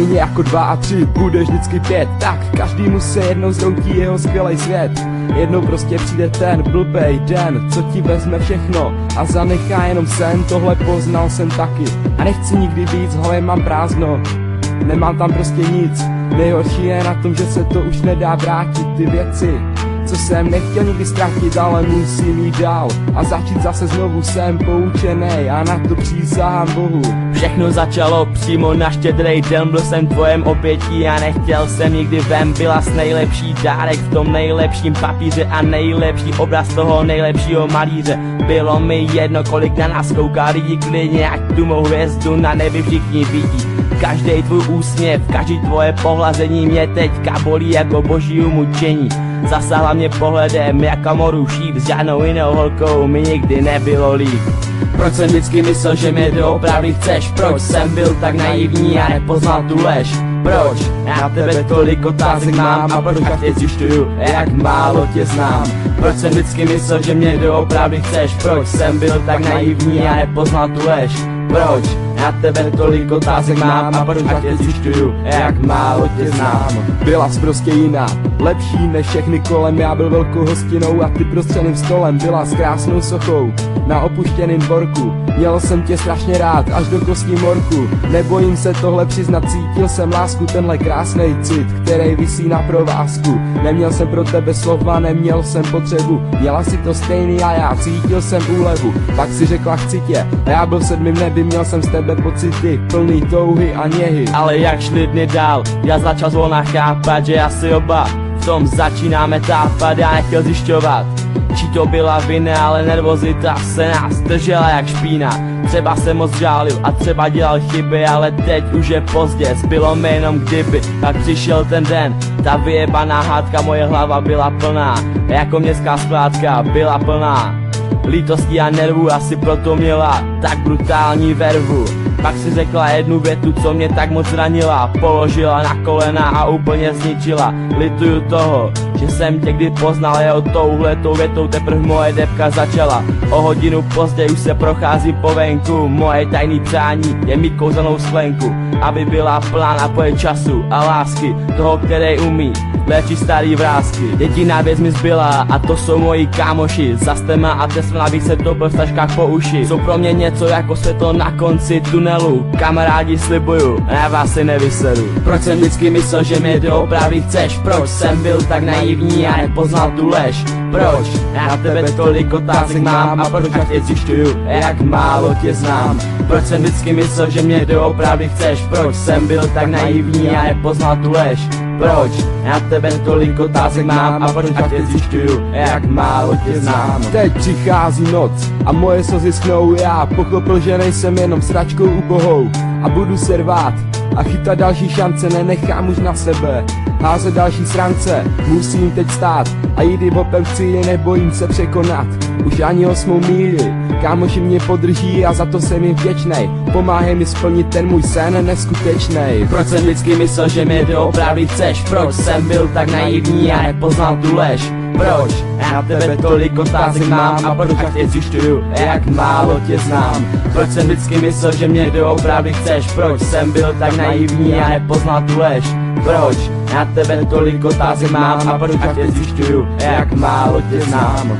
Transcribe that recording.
Stejně jako 2 a 3 bude vždycky 5, tak každýmu se jednou zroutí jeho skvělej svět. Jednou prostě přijde ten blbej den, co ti vezme všechno a zanechá jenom sen. Tohle poznal jsem taky a nechci nikdy víc, v hlavě mám prázdno, nemám tam prostě nic. Nejhorší je na tom, že se to už nedá vrátit, ty věci, co jsem nechtěl nikdy ztratit, ale musím jít dál a začít zase znovu. Jsem poučenej a na to přísahám Bohu. Všechno začalo přímo na Štědrý den, byl jsem tvojem obětí a nechtěl jsem nikdy ven. Byla jsi nejlepší dárek v tom nejlepším papíře a nejlepší obraz toho nejlepšího malíře. Bylo mi jedno, kolik na nás kouká lidí, klidně ať tu mou hvězdu na nebi všichni vidí. Každej tvůj úsměv, každý tvoje pohlazení mě teďka bolí jako boží umučení. Zasáhla mě pohledem jako moru šíp, s žádnou jinou holkou mi nikdy nebylo líp. Proč jsem vždycky myslel, že mě doopravdy chceš? Proč jsem byl tak naivní a nepoznal tu lež? Proč? Já na tebe tolik otázek mám a proč tě zjišťuju, jak málo tě znám? Proč jsem vždycky myslel, že mě doopravdy chceš? Proč jsem byl tak naivní a nepoznal tu lež? Proč? Na tebe tolik otázek mám a proč tě zjišťuju, jak málo tě znám? Byla jsi prostě jiná, lepší než všechny kolem. Já byl velkou hostinou a ty prostřeným stolem. Byla s krásnou sochou na opuštěným dvorku. Měl jsem tě strašně rád, až do kostí morku. Nebojím se tohle přiznat, cítil jsem lásku, tenhle krásnej cit, který visí na provázku. Neměl jsem pro tebe slova, neměl jsem potřebu. Měla si to stejný a já cítil jsem úlevu. Pak si řekla chci tě a já byl v 7. nebi, měl jsem z tebe pocity plný touhy a něhy. Ale jak šli dny dál, já začal zvolna chápat, že asi oba v tom začínáme tápat. Já nechtěl zjišťovat, či to byla vina, ale nervozita se nás držela jak špína. Třeba jsem moc žálil a třeba dělal chyby, ale teď už je pozdě, zbylo mi jenom kdyby. Tak přišel ten den, ta vyjebaná hádka, moje hlava byla plná, jako městská skládka byla plná lítostí a nervů, asi proto měla tak brutální vervu. Pak si řekla jednu větu, co mě tak moc zranila, položila na kolena a úplně zničila. Lituju toho, že jsem tě kdy poznal, jeho touhletou větou teprve moje debka začala. O hodinu později už se prochází po venku, moje tajný přání je mít kouzelnou sklenku, aby byla plná napoje času a lásky, toho, který umí léčí starý vrásky. Jediná věc mi zbyla a to jsou moji kámoši. Za Stema a Tesla bych se topil v taškách po uši. Jsou pro mě něco jako světlo na konci tunelu. Kamarádi slibuju, já vás si nevyseru. Proč jsem vždycky myslel, že mě doopravdy chceš? Proč jsem byl tak naivní a nepoznal tu lež? Proč? Já na tebe tolik otázek mám a proč tě zjišťuju, jak málo tě znám? Proč jsem vždycky myslel, že mě doopravdy chceš? Proč jsem byl tak naivní a nepoznal tu lež? Proč? Já na tebe tolik otázek mám a proč tě zjišťuju, jak málo tě znám? Teď přichází noc a moje slzy schnou. Já pochopil, že nejsem jenom sračkou ubohou a budu se rvát a chytat další šance, nenechám už na sebe házet další srance. Musím teď stát a jít i hopem v cíli, nebojím se překonat už ani 8. míli. Kámoši mě podrží a za to jsem jim vděčnej, pomáhej mi splnit ten můj sen neskutečnej. Proč jsem vždycky myslel, že mě doopravdy chceš? Proč jsem byl tak naivní a nepoznal tu lež? Proč? Já na tebe tolik otázek mám a proč tě zjišťuju, jak málo tě znám? Proč jsem vždycky myslel, že mě doopravdy chceš? Proč jsem byl tak naivní a nepoznal tu lež? Proč? Já na tebe tolik otázek mám a proč tě zjišťuju, jak málo tě znám?